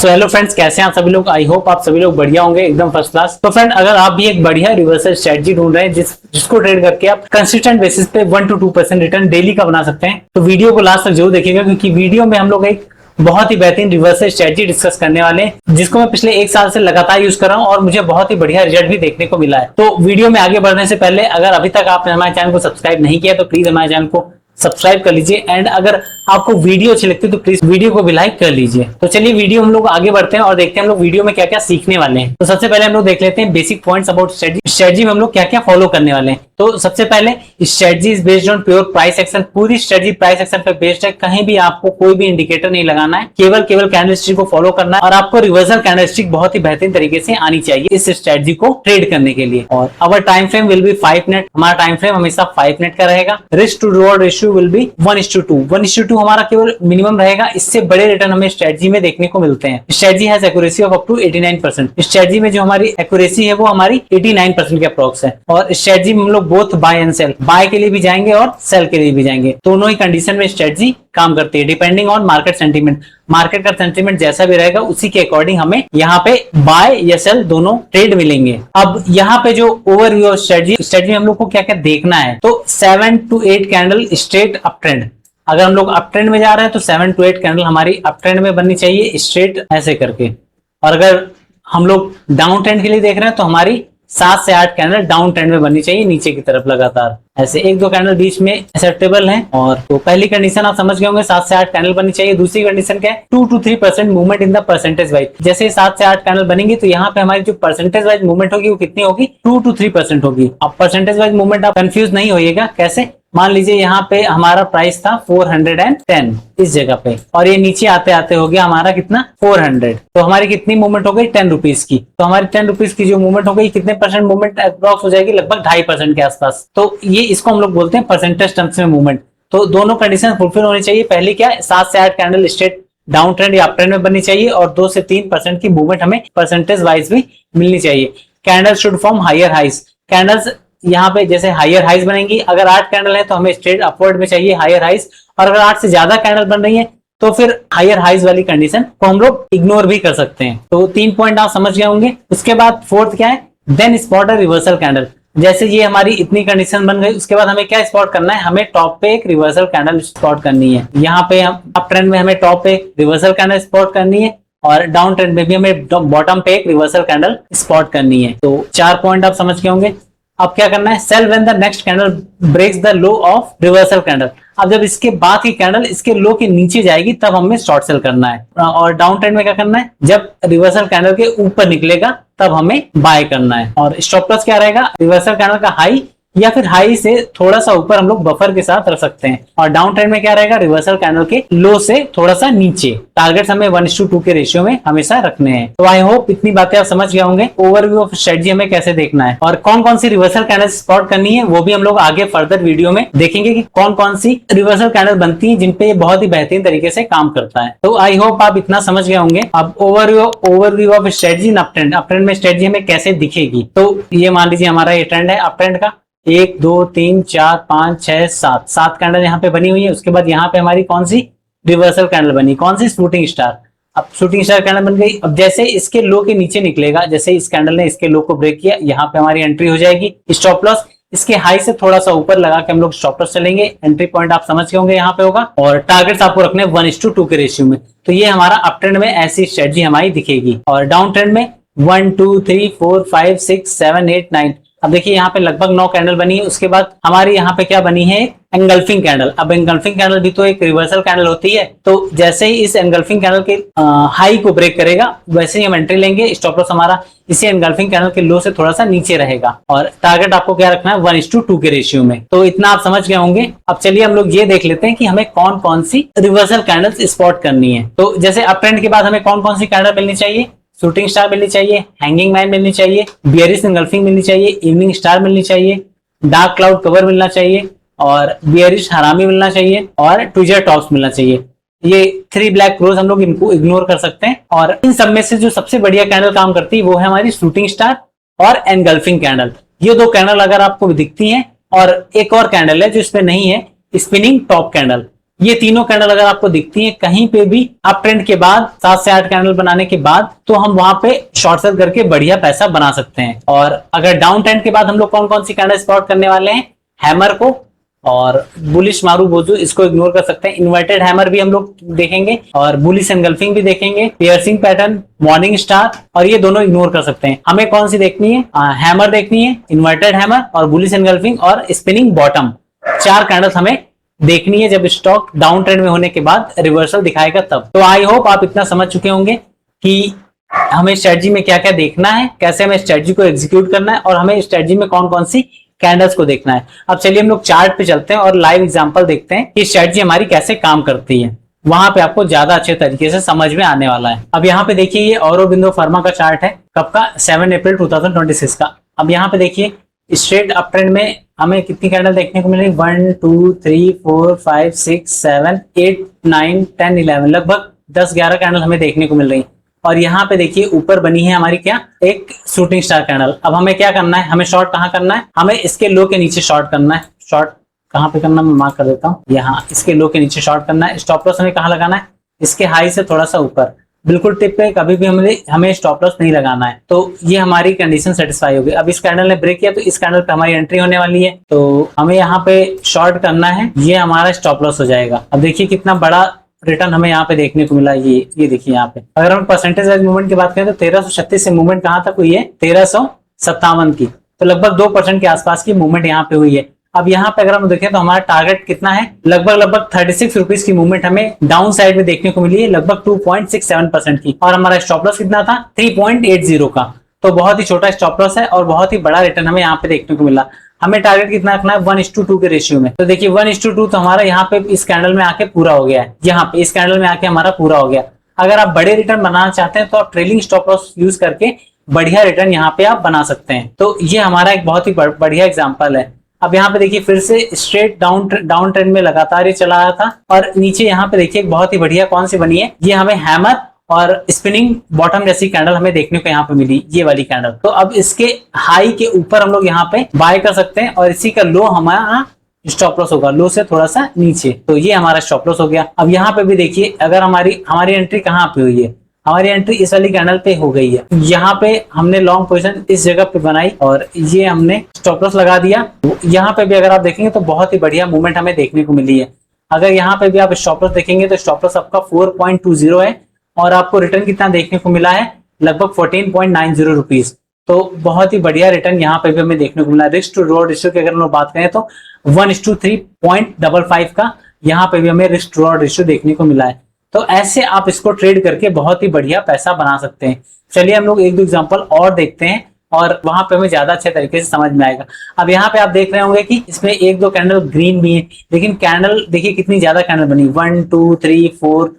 So hello friends, कैसे हैं आप सभी लोग। आई होप आप सभी लोग बढ़िया होंगे, एकदम फर्स्ट क्लास। तो फ्रेंड, अगर आप भी एक बढ़िया रिवर्सल स्ट्रेटजी ढूंढ रहे हैं जिसको ट्रेड करके आप कंसिस्टेंट बेसिस पे 1 to 2% रिटर्न डेली का बना सकते हैं, तो वीडियो को लास्ट तक जरूर देखिएगा, क्योंकि वीडियो में हम लोग एक बहुत ही बेहतरीन रिवर्सल स्ट्रेटजी डिस्कस करने वाले हैं, जिसको मैं पिछले 1 साल से लगातार यूज कर रहा हूं और मुझे बहुत ही बढ़िया रिजल्ट भी देखने को मिला है। तो वीडियो में आगे बढ़ने से पहले अगर अभी तक आपने हमारे चैनल को सब्सक्राइब नहीं किया तो प्लीज हमारे चैनल को सब्सक्राइब कर लीजिए। एंड अगर आपको वीडियो अच्छी लगती है तो प्लीज वीडियो को भी लाइक कर लीजिए। तो चलिए वीडियो हम लोग आगे बढ़ते हैं और देखते हैं हम लोग वीडियो में क्या क्या सीखने वाले हैं। तो सबसे पहले हम लोग देख लेते हैं बेसिक पॉइंट्स अबाउट स्ट्रेटजी में हम लोग क्या क्या फॉलो करने वाले हैं। तो सबसे पहले strategy is based on pure price action. पूरी स्ट्रेटजी प्राइस एक्शन पे बेस्ड है। कहीं भी आपको कोई भी इंडिकेटर नहीं लगाना है, केवल कैंडलस्टिक को फॉलो करना है और आपको रिवर्सल कैंडलस्टिक बहुत ही बेहतरीन तरीके से आनी चाहिए इस स्ट्रेटजी को ट्रेड करने के लिए। और our time frame will be 5 minute. हमारा टाइम फ्रेम हमेशा 5 मिनट का रहेगा। Risk to reward ratio will be 1:2। 1:2 हमारा केवल मिनिमम रहेगा। इससे बड़े रिटर्न हमें स्ट्रेटजी में देखने को मिलते हैं। Strategy has accuracy of up to 89%। Strategy में जो हमारी एक्यूरेसी है वो हमारी 89% के अप्रोक्स है। और स्ट्रेटजी में हम लोग both buy and sell, buy के लिए भी जाएंगे और सेल के लिए भी जाएंगे। दोनों ही कंडीशन में स्ट्रेटजी काम करती है, depending on market sentiment. Market का सेंटीमेंट जैसा भी रहेगा उसी के अकॉर्डिंग हमें यहाँ पे बाय या सेल दोनों ट्रेड मिलेंगे। अब यहाँ पे जो ओवरव्यू ऑफ स्ट्रेटजी में हम लोग को क्या क्या देखना है, तो 7 to 8 candle straight up trend. अगर हम लोग अप ट्रेंड में जा रहे हैं तो 7 to 8 कैंडल हमारी अप ट्रेंड में बननी चाहिए स्ट्रेट ऐसे करके। और अगर हम लोग डाउन ट्रेंड के लिए देख रहे हैं तो हमारी 7 से 8 कैंडल डाउन ट्रेंड में बननी चाहिए, नीचे की तरफ लगातार ऐसे 1-2 कैंडल बीच में एक्सेप्टेबल है। और तो पहली कंडीशन आप समझ गए होंगे, 7 से 8 कैंडल बननी चाहिए। दूसरी कंडीशन क्या है, 2 to 3% movement in the percentage wise. जैसे 7 से 8 कैंडल बनेंगी तो यहाँ पे हमारी जो परसेंटेज वाइज मूवमेंट होगी वो कितनी होगी, 2 to 3% होगी। अब परसेंटेज वाइज मूवमेंट आप कंफ्यूज नहीं होइएगा। कैसे, मान लीजिए यहाँ पे हमारा प्राइस था 410 इस जगह पे और ये नीचे आते आते हो गया हमारा कितना 400। तो हमारी कितनी मूवमेंट हो गई 10 रुपीज की। तो हमारी 10 रुपीज की जो मूवमेंट हो गई, कितने परसेंट मूवमेंट अप्रॉक्स हो जाएगी, लगभग 2.5% के आसपास। तो ये इसको हम लोग बोलते हैं परसेंटेज टर्म्स में मूवमेंट। तो दोनों कंडीशन फुलफिल होनी चाहिए। पहली क्या है, 7 से 8 कैंडल स्ट्रेट डाउन ट्रेंड या अप ट्रेंड में बननी चाहिए और 2 से 3% की मूवमेंट हमें परसेंटेज वाइज भी मिलनी चाहिए। Candle should form higher highs. Candles यहाँ पे जैसे हायर हाइज बनेंगी, अगर 8 कैंडल है तो हमें स्ट्रेट अपवर्ड में चाहिए हायर हाइज। और अगर 8 से ज्यादा कैंडल बन रही है तो फिर हायर हाइज वाली कंडीशन को हम लोग इग्नोर भी कर सकते हैं। तो 3 पॉइंट आप समझ गए होंगे। उसके बाद फोर्थ क्या है, then spot a reversal candle. जैसे ये हमारी इतनी कंडीशन बन गई, उसके बाद हमें क्या स्पॉट करना है, हमें टॉप पे एक रिवर्सल कैंडल स्पॉट करनी है। यहाँ पे हम अप ट्रेंड में हमें टॉप पे रिवर्सल कैंडल स्पॉट करनी है और डाउन ट्रेंड में भी हमें बॉटम पे एक रिवर्सल कैंडल स्पॉट करनी है। तो 4 पॉइंट आप समझ गए होंगे। अब क्या करना है, sell when the next candle breaks the low of reversal candle. अब जब इसके बाद की कैंडल इसके लो के नीचे जाएगी तब हमें शॉर्ट सेल करना है। और डाउन ट्रेंड में क्या करना है, जब रिवर्सल कैंडल के ऊपर निकलेगा तब हमें बाय करना है। और स्टॉप लॉस क्या रहेगा, रिवर्सल कैंडल का हाई या फिर हाई से थोड़ा सा ऊपर हम लोग बफर के साथ रख सकते हैं। और डाउन ट्रेंड में क्या रहेगा, रिवर्सल कैंडल के लो से थोड़ा सा नीचे। टारगेट्स हमें 1:2 के रेशियो में हमेशा रखने हैं। तो आई होप इतनी बातें आप समझ गए होंगे। ओवरव्यू ऑफ स्ट्रेटजी हमें कैसे देखना है और कौन कौन सी रिवर्सल कैंडल स्पॉट करनी है वो भी हम लोग आगे फर्दर वीडियो में देखेंगे कि कौन कौन सी रिवर्सल कैंडल बनती है जिनपे ये बहुत ही बेहतरीन तरीके से काम करता है। तो आई होप आप इतना समझ गए होंगे। अब overview of strategy in up trend. Up trend में स्ट्रेटजी हमें कैसे दिखेगी, तो ये मान लीजिए हमारा ये ट्रेंड है अप ट्रेंड का, 1 2 3 4 5 6 7 कैंडल यहाँ पे बनी हुई है। उसके बाद यहाँ पे हमारी कौन सी रिवर्सल कैंडल बनी, कौन सी, शूटिंग स्टार। अब शूटिंग स्टार कैंडल बन गई। अब जैसे इसके लो के नीचे निकलेगा, जैसे इस कैंडल ने इसके लो को ब्रेक किया, यहाँ पे हमारी एंट्री हो जाएगी। स्टॉप लॉस इसके हाई से थोड़ा सा ऊपर लगा के हम लोग स्टॉप लॉस चलेंगे। एंट्री पॉइंट आप समझ गए होंगे यहाँ पे होगा। और टारगेट्स आपको रखने 1:2 के रेशियो में। तो ये हमारा अप ट्रेंड में ऐसी स्ट्रेटजी हमारी दिखेगी। और डाउन ट्रेंड में 1 2 3 4 5 6 7 8 9। अब देखिए यहाँ पे लगभग 9 कैंडल बनी है। उसके बाद हमारी यहाँ पे क्या बनी है, एंगल्फिंग कैंडल। अब एंगल्फिंग कैंडल भी तो एक रिवर्सल कैंडल होती है। तो जैसे ही इस एंगल्फिंग कैंडल के हाई को ब्रेक करेगा वैसे ही हम एंट्री लेंगे। स्टॉप लॉस हमारा इसी एंगल्फिंग कैंडल के लो से थोड़ा सा नीचे रहेगा। और टारगेट आपको क्या रखना है, 1:2 के रेशियो में। तो इतना आप समझ गए होंगे। अब चलिए हम लोग ये देख लेते हैं कि हमें कौन कौन सी रिवर्सल कैंडल्स स्पॉट करनी है। तो जैसे अप ट्रेंड के बाद हमें कौन कौन सी कैंडल मिलनी चाहिए, शूटिंग स्टार मिलनी चाहिए, हैंगिंग मैन मिलनी चाहिए, बियरिश एंगल्फिंग मिलनी चाहिए, इवनिंग स्टार मिलनी चाहिए, डार्क क्लाउड कवर मिलना चाहिए और बियरिश हरामी मिलना चाहिए और ट्विजर टॉप्स मिलना चाहिए। ये 3 ब्लैक क्रोज हम लोग इनको इग्नोर कर सकते हैं। और इन सब में से जो सबसे बढ़िया कैंडल काम करती है वो है हमारी शूटिंग स्टार और एंगल्फिंग कैंडल। ये 2 कैंडल अगर आपको दिखती हैं, और एक और कैंडल है जो इसमें नहीं है, स्पिनिंग टॉप कैंडल। ये तीनों कैंडल अगर आपको दिखती हैं कहीं पे भी अप ट्रेंड के बाद 7 से 8 कैंडल बनाने के बाद, तो हम वहां पे शॉर्ट सेल करके बढ़िया पैसा बना सकते हैं। और अगर डाउन ट्रेंड के बाद हम लोग कौन कौन सी कैंडल स्पॉट करने वाले हैं, हैमर को और बुलिश मारू बोजू, इसको इग्नोर कर सकते हैं। इन्वर्टेड हैमर भी हम लोग देखेंगे और बुलिश एनगल्फिंग भी देखेंगे, पियर्सिंग पैटर्न, मॉर्निंग स्टार, और ये दोनों इग्नोर कर सकते हैं। हमें कौन सी देखनी है, हैमर देखनी है, इन्वर्टेड हैमर और बुलिश एनगल्फिंग और स्पिनिंग बॉटम, 4 कैंडल्स हमें देखनी है जब स्टॉक डाउन ट्रेंड में होने के बाद रिवर्सल दिखाएगा तब। तो आई होप आप इतना समझ चुके होंगे कि हमें स्ट्रेटजी में क्या क्या देखना है, कैसे हमें स्ट्रेटजी को एग्जीक्यूट करना है और हमें स्ट्रेटजी में कौन कौन सी कैंडल्स को देखना है। अब चलिए हम लोग चार्ट पे चलते हैं और लाइव एग्जांपल देखते हैं कि स्ट्रेटजी हमारी कैसे काम करती है। वहां पे आपको ज्यादा अच्छे तरीके से समझ में आने वाला है। अब यहाँ पे देखिए ये औरोबिंदो फार्मा का चार्ट है, कब का, 7 अप्रैल 2026 का। अब यहाँ पे देखिए स्ट्रेट अप ट्रेंड में हमें कितनी कैंडल देखने को मिल रही, 1 2 3 4 5 6 7 8 9 10 11, लगभग 10-11 कैंडल हमें देखने को मिल रही। और यहाँ पे देखिए ऊपर बनी है हमारी क्या, एक शूटिंग स्टार कैंडल। अब हमें क्या करना है, हमें शॉर्ट कहाँ करना है, हमें इसके लो के नीचे शॉर्ट करना है। शॉर्ट कहाँ पे करना, मैं मार्क कर देता हूँ, यहाँ इसके लो के नीचे शॉर्ट करना है। स्टॉप लॉस हमें कहाँ लगाना है, इसके हाई से थोड़ा सा ऊपर, बिल्कुल टिप पे कभी भी हमें स्टॉप लॉस नहीं लगाना है। तो ये हमारी कंडीशन सेटिस्फाई होगी। अब इस कैंडल ने ब्रेक किया तो इस कैंडल पे हमारी एंट्री होने वाली है, तो हमें यहाँ पे शॉर्ट करना है, ये हमारा स्टॉप लॉस हो जाएगा। अब देखिए कितना बड़ा रिटर्न हमें यहाँ पे देखने को मिला, ये देखिए यहाँ पे। अगर हम परसेंटेज वाइज मूवमेंट की बात करें तो 1336 से मूवमेंट कहाँ तक हुई है, 1357 की, तो लगभग 2% के आसपास की मूवमेंट यहाँ पे हुई है। अब यहाँ पे अगर हम देखें तो हमारा टारगेट कितना है, लगभग 36 रुपीज की मूवमेंट हमें डाउन साइड में देखने को मिली है, लगभग 2.67% की। और हमारा स्टॉप लॉस कितना था, 3.80 का। तो बहुत ही छोटा स्टॉप लॉस है और बहुत ही बड़ा रिटर्न हमें यहाँ पे देखने को मिला। हमें टारगेट कितना रखना है, 1:2 के रेशियो में। तो देखिए 1:2 तो हमारा यहाँ पे इस कैंडल में आके पूरा हो गया है, यहाँ पे इस कैंडल में आके हमारा पूरा हो गया। अगर आप बड़े रिटर्न बनाना चाहते हैं तो आप ट्रेलिंग स्टॉप लॉस यूज करके बढ़िया रिटर्न यहाँ पे आप बना सकते हैं। तो ये हमारा एक बहुत ही बढ़िया एग्जाम्पल है। अब यहाँ पे देखिए फिर से स्ट्रेट डाउन ट्रेंड में लगातार ये चला रहा था और नीचे यहाँ पे देखिए एक बहुत ही बढ़िया कौन सी बनी है, ये हमें हैमर और स्पिनिंग बॉटम जैसी कैंडल हमें देखने को यहाँ पे मिली, ये वाली कैंडल। तो अब इसके हाई के ऊपर हम लोग यहाँ पे बाय कर सकते हैं और इसी का लो हमारा स्टॉप लॉस होगा, लो से थोड़ा सा नीचे। तो ये हमारा स्टॉप लॉस हो गया। अब यहाँ पे भी देखिए अगर हमारी एंट्री कहाँ पे हुई है, हमारी एंट्री इस वाली कैंडल पे हो गई है। यहाँ पे हमने लॉन्ग पोजीशन इस जगह पे बनाई और ये हमने स्टॉप लॉस लगा दिया। यहाँ पे भी अगर आप देखेंगे तो बहुत ही बढ़िया मूवमेंट हमें देखने को मिली है। अगर यहाँ पे भी आप स्टॉप लॉस देखेंगे तो स्टॉप लॉस आपका 4.20 है और आपको रिटर्न कितना देखने को मिला है, लगभग 14.90 रुपीज। तो बहुत ही बढ़िया रिटर्न यहाँ पे भी हमें देखने को मिला। रिस्क टू रिवॉर्ड रेशियो की अगर हम लोग बात करें तो 1:3.55 का यहाँ पे भी हमें रिस्क टू रिवॉर्ड रेशियो देखने को मिला है। तो ऐसे आप इसको ट्रेड करके बहुत ही बढ़िया पैसा बना सकते हैं। चलिए हम लोग एक दो एग्जांपल और देखते हैं और वहां पे हमें ज्यादा अच्छे तरीके से समझ में आएगा। अब यहाँ पे आप देख रहे होंगे कि इसमें एक दो कैंडल ग्रीन भी है, लेकिन कैंडल देखिए कितनी ज्यादा कैंडल बनी, 1 2 3 4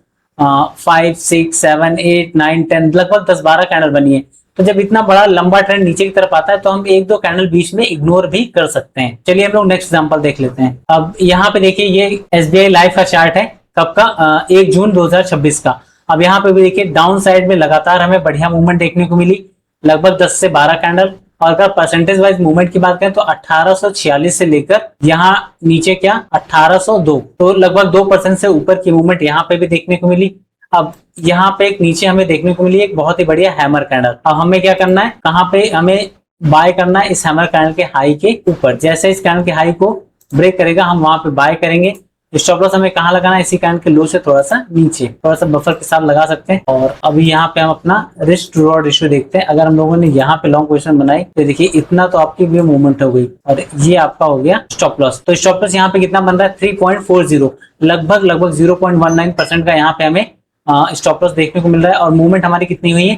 5 6 7 8 9 10, लगभग 10-12 कैंडल बनी है। तो जब इतना बड़ा लंबा ट्रेंड नीचे की तरफ आता है तो हम एक दो कैंडल बीच में इग्नोर भी कर सकते हैं। चलिए हम लोग नेक्स्ट एग्जांपल देख लेते हैं। अब यहाँ पे देखिए ये SBI लाइफ का चार्ट है, कब का, 1 जून 2026 का। अब यहाँ पे भी देखिए डाउन साइड में लगातार हमें बढ़िया मूवमेंट देखने को मिली, लगभग 10 से 12 कैंडल। और अगर परसेंटेज वाइज मूवमेंट की बात करें तो 1846 से लेकर यहाँ नीचे क्या 1802, तो लगभग 2% से ऊपर की मूवमेंट यहाँ पे भी देखने को मिली। अब यहाँ पे एक नीचे हमें देखने को मिली एक बहुत ही बढ़िया हैमर कैंडल। अब हमें क्या करना है, कहाँ पे हमें बाय करना है, इस हैमर कैंडल के हाई के ऊपर। जैसे इस कैंडल के हाई को ब्रेक करेगा हम वहां पे बाय करेंगे। स्टॉप लॉस हमें कहाँ लगाना है, इसी कैंडल के लो से थोड़ा सा नीचे, थोड़ा सा बफर के साथ लगा सकते हैं। और अभी यहाँ पे हम अपना रिस्क टू रिवॉर्ड रेशियो देखते हैं। अगर हम लोगों ने यहाँ पे लॉन्ग पोजीशन बनाई तो देखिए इतना तो आपकी भी मूवमेंट हो गई और ये आपका हो गया स्टॉप लॉस। तो स्टॉप लॉस यहाँ पे कितना बन रहा है, 3.40, लगभग 0.19% का यहाँ पे हमें स्टॉप लॉस देखने को मिल रहा है। और मूवमेंट हमारी कितनी हुई है,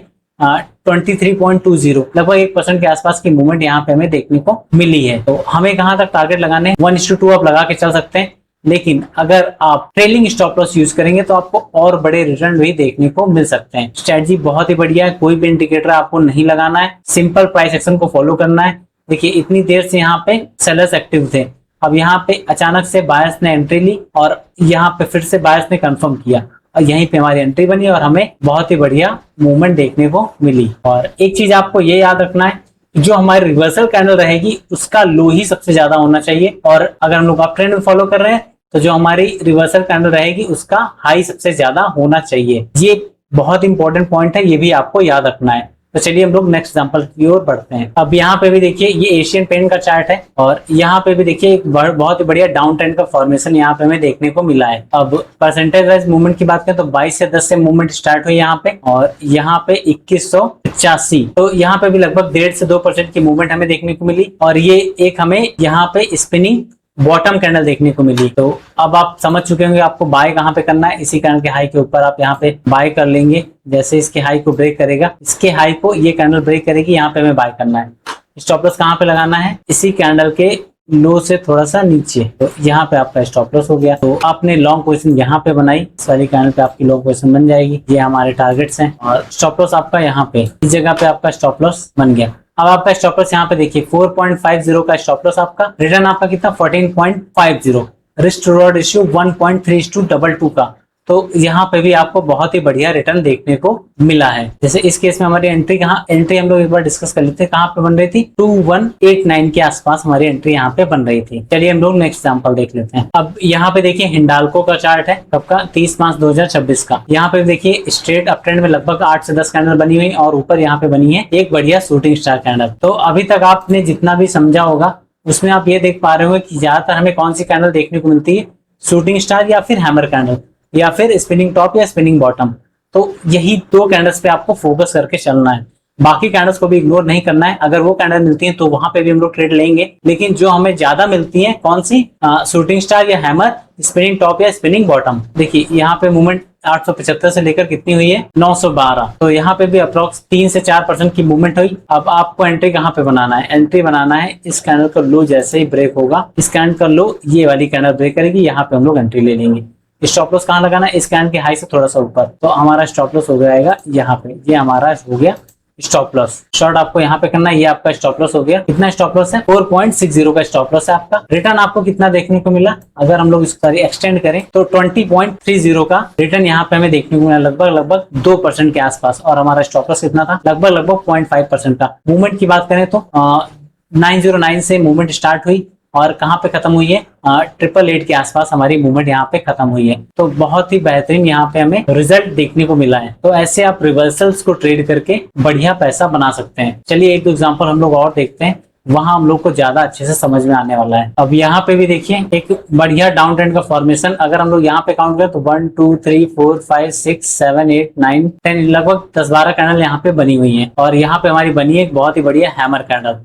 23.20, लगभग 1% के आसपास की मूवमेंट यहाँ पे हमें देखने को मिली है। तो हमें कहाँ तक टारगेट लगाने हैं, 1:2 आप लगा के चल सकते हैं। लेकिन अगर आप ट्रेलिंग स्टॉप लॉस यूज करेंगे तो आपको और बड़े रिटर्न भी देखने को मिल सकते हैं। स्ट्रेटजी बहुत ही बढ़िया है, कोई भी इंडिकेटर आपको नहीं लगाना है, सिंपल प्राइस एक्शन को फॉलो करना है। देखिए इतनी देर से यहाँ पे सेलर्स एक्टिव थे, अब यहाँ पे अचानक से बायर्स ने एंट्री ली और यहाँ पे फिर से बायर्स ने कंफर्म किया और यहीं पे हमारी एंट्री बनी और हमें बहुत ही बढ़िया मूवमेंट देखने को मिली। और एक चीज आपको ये याद रखना है, जो हमारी रिवर्सल कैंडल रहेगी उसका लो ही सबसे ज्यादा होना चाहिए। और अगर हम लोग अप ट्रेंड में फॉलो कर रहे हैं तो जो हमारी रिवर्सल कैंडल रहेगी उसका हाई सबसे ज्यादा होना चाहिए। ये बहुत इंपॉर्टेंट पॉइंट है, ये भी आपको याद रखना है। तो चलिए हम लोग नेक्स्ट एग्जांपल की ओर बढ़ते हैं। अब यहाँ पे भी देखिए ये एशियन पेंट का चार्ट है और यहाँ पे भी देखिए एक बहुत ही बढ़िया डाउन ट्रेंड का फॉर्मेशन यहाँ पे हमें देखने को मिला है। अब परसेंटेज वाइज मूवमेंट की बात करें तो 22 से 10 से मूवमेंट स्टार्ट हुई यहाँ पे और यहाँ पे 2185, तो यहाँ पे भी लगभग 1.5 से 2% की मूवमेंट हमें देखने को मिली और ये एक हमें यहाँ पे स्पिनिंग बॉटम कैंडल देखने को मिली। तो अब आप समझ चुके होंगे आपको बाय कहाँ पे करना है। इसी कैंडल के हाई के ऊपर आप यहाँ पे बाय कर लेंगे। जैसे इसके हाई को ब्रेक करेगा, इसके हाई को ये कैंडल ब्रेक करेगी, यहाँ पे हमें बाय करना है। स्टॉप लॉस कहाँ पे लगाना है, इसी कैंडल के लो से थोड़ा सा नीचे, तो यहाँ पे आपका स्टॉप लॉस हो गया। तो आपने लॉन्ग पोजीशन यहाँ पे बनाई, सारी कैंडल पे आपकी लॉन्ग पोजीशन बन जाएगी। ये हमारे टारगेट्स हैं और स्टॉप लॉस आपका यहाँ पे इस जगह पे आपका स्टॉप लॉस बन गया। अब आपका स्टॉप लॉस यहाँ पे देखिए 4.50 का स्टॉप लॉस आपका, रिटर्न आपका कितना 14.50, रिस्क टू रिवॉर्ड रेशियो 1.3222 का। तो यहाँ पे भी आपको बहुत ही बढ़िया रिटर्न देखने को मिला है। जैसे इस केस में हमारी एंट्री हम लोग एक बार डिस्कस कर लेते हैं, कहाँ पे बन रही थी 2189 के आसपास हमारी एंट्री यहाँ पे बन रही थी। चलिए हम लोग नेक्स्ट एग्जांपल देख लेते हैं। अब यहाँ पे देखिए हिंडाल्को का चार्ट है, कब का 30 मार्च 2026 का। यहाँ पे देखिए स्ट्रेट अप ट्रेंड में लगभग 8 से 10 कैंडल बनी हुई और ऊपर यहाँ पे बनी है एक बढ़िया शूटिंग स्टार कैंडल। तो अभी तक आपने जितना भी समझा होगा उसमें आप ये देख पा रहे हो कि ज्यादातर हमें कौन सी कैंडल देखने को मिलती है, शूटिंग स्टार या फिर हैमर कैंडल या फिर स्पिनिंग टॉप या स्पिनिंग बॉटम। तो यही दो कैंडल्स पे आपको फोकस करके चलना है, बाकी कैंडल्स को भी इग्नोर नहीं करना है। अगर वो कैंडल मिलती हैं तो वहां पे भी हम लोग ट्रेड लेंगे, लेकिन जो हमें ज्यादा मिलती हैं कौन सी, शूटिंग स्टार या हैमर, स्पिनिंग टॉप या स्पिनिंग बॉटम। देखिए यहाँ पे मूवमेंट 875 से लेकर कितनी हुई है 912, तो यहाँ पे भी अप्रोक्स 3 से 4% की मूवमेंट हुई। अब आपको एंट्री कहाँ पे बनाना है, एंट्री बनाना है इस कैंडल का लो जैसे ही ब्रेक होगा, इस कैंडल का लो ये वाली कैंडल ब्रेक करेगी, यहाँ पे हम लोग एंट्री ले लेंगे। स्टॉप लॉस कहाँ लगाना है, इस कैंडल के हाई से थोड़ा सा ऊपर, तो हमारा स्टॉप लॉस हो जाएगा यहाँ पे। ये हमारा हो गया स्टॉप लॉस। शॉर्ट आपको यहाँ पे करना है, ये आपका स्टॉप लॉस हो गया। कितना स्टॉप लॉस है 4.60 का स्टॉप लॉस है आपका। रिटर्न आपको कितना देखने को मिला, अगर हम लोग इसका एक्सटेंड करें तो 20.30 का रिटर्न यहाँ पे हमें देखने को मिला, लगभग 2% के आसपास। और हमारा स्टॉप लॉस कितना था, लगभग 0.5% का। मूवमेंट की बात करें तो 909 से मूवमेंट स्टार्ट हुई और कहाँ पे खत्म हुई है 888 के आसपास हमारी मूवमेंट यहाँ पे खत्म हुई है। तो बहुत ही बेहतरीन यहाँ पे हमें रिजल्ट देखने को मिला है। तो ऐसे आप रिवर्सल्स को ट्रेड करके बढ़िया पैसा बना सकते हैं। चलिए एक दो एग्जांपल हम लोग और देखते हैं, वहां हम लोग को ज्यादा अच्छे से समझ में आने वाला है। अब यहाँ पे भी देखिए एक बढ़िया डाउन ट्रेंड का फॉर्मेशन, अगर हम लोग यहाँ पे काउंट करें तो 1 2 3 4 5 6 7 8 9 10 लगभग 10-12 कैंडल यहाँ पे बनी हुई है और यहाँ पे हमारी बनी है एक बहुत ही बढ़िया हैमर कैंडल।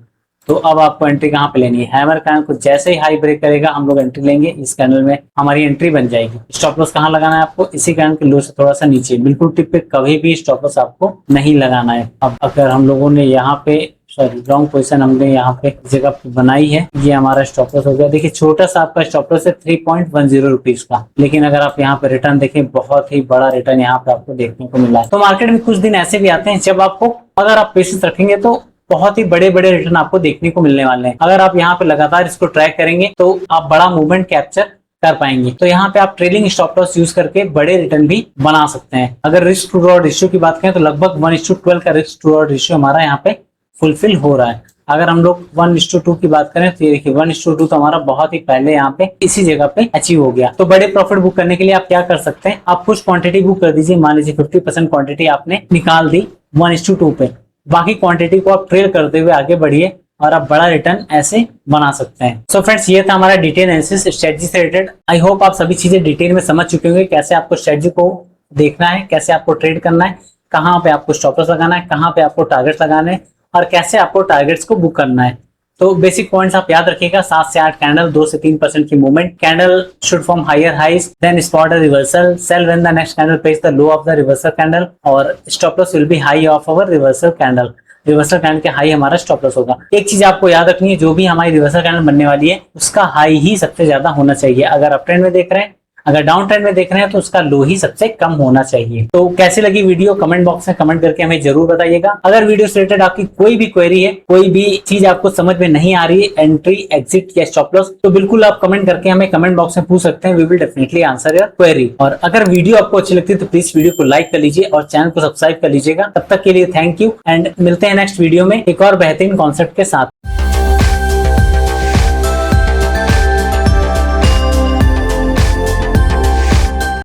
तो अब आपको एंट्री कहाँ पे लेनी है, हैमर कैंडल को जैसे ही हाई ब्रेक करेगा हम लोग एंट्री लेंगे, इस कैंडल में हमारी एंट्री बन जाएगी। स्टॉप लॉस कहाँ लगाना है आपको, इसी कैंडल के लो से थोड़ा सा नीचे, बिल्कुल टिप पे कभी भी स्टॉप लॉस आपको नहीं लगाना है। अब अगर हम लोगों ने यहाँ पे लॉन्ग पोजीशन हमने यहाँ पे जगह बनाई है, ये हमारा स्टॉप लॉस हो गया। देखिए छोटा सा आपका स्टॉप लॉस है 3.10 रुपीज का, लेकिन अगर आप यहाँ पे रिटर्न देखें बहुत ही बड़ा रिटर्न यहाँ पे आपको देखने को मिला है। तो मार्केट में कुछ दिन ऐसे भी आते हैं जब आपको, अगर आप पेशेंस रखेंगे तो बहुत ही बड़े बड़े रिटर्न आपको देखने को मिलने वाले हैं। अगर आप यहाँ पे लगातार इसको ट्रैक करेंगे तो आप बड़ा मूवमेंट कैप्चर कर पाएंगे। तो यहाँ पे आप ट्रेलिंग स्टॉप लॉस यूज करके बड़े रिटर्न भी बना सकते हैं। अगर रिस्क टू रिवॉर्ड रेशियो की बात करें तो लगभग 1:12 का रिस्क टू रिवॉर्ड रेशियो हमारा यहाँ पे फुलफिल हो रहा है। अगर हम लोग 1:2 की बात करें तो ये देखिए 1:2 तो हमारा बहुत ही पहले यहाँ पे इसी जगह पे अचीव हो गया। तो बड़े प्रॉफिट बुक करने के लिए आप क्या कर सकते हैं, आप कुछ क्वांटिटी बुक कर दीजिए। मान लीजिए 50% क्वांटिटी आपने निकाल दी 1:2 पे, बाकी क्वांटिटी को आप ट्रेड करते हुए आगे बढ़िए और आप बड़ा रिटर्न ऐसे बना सकते हैं। सो फ्रेंड्स ये था हमारा डिटेल एनालिसिस स्ट्रेटजी से रिलेटेड। आई होप आप सभी चीजें डिटेल में समझ चुके होंगे, कैसे आपको स्ट्रेटजी को देखना है, कैसे आपको ट्रेड करना है, कहाँ पे आपको स्टॉप लॉस लगाना है, कहाँ पे आपको टारगेट्स लगाने हैं और कैसे आपको टारगेट्स को बुक करना है। तो बेसिक पॉइंट्स आप याद रखिएगा, 7 से 8 कैंडल, 2 से 3% की movement, candle should form higher highs, then spot a reversal, sell when the next candle page the low of the reversal candle और stop loss will be high of our reversal candle. Reversal candle के high हमारा stop loss होगा। एक चीज आपको याद रखनी है, जो भी हमारी रिवर्सल कैंडल बनने वाली है उसका हाई ही सबसे ज्यादा होना चाहिए। अगर अप ट्रेंड में देख रहे हैं, अगर डाउन ट्रेंड में देख रहे हैं तो उसका लो ही सबसे कम होना चाहिए। तो कैसी लगी वीडियो कमेंट बॉक्स में कमेंट करके हमें जरूर बताइएगा। अगर वीडियो से रिलेटेड आपकी कोई भी क्वेरी है, कोई भी चीज आपको समझ में नहीं आ रही है, एंट्री एग्जिट या स्टॉप लॉस, तो बिल्कुल आप कमेंट करके हमें कमेंट बॉक्स में पूछ सकते हैं। We will definitely answer your query. और अगर वीडियो आपको अच्छी लगती है तो प्लीज वीडियो को लाइक कर लीजिए और चैनल को सब्सक्राइब कर लीजिएगा। तब तक के लिए थैंक यू एंड मिलते हैं नेक्स्ट वीडियो में एक और बेहतरीन कॉन्सेप्ट के साथ।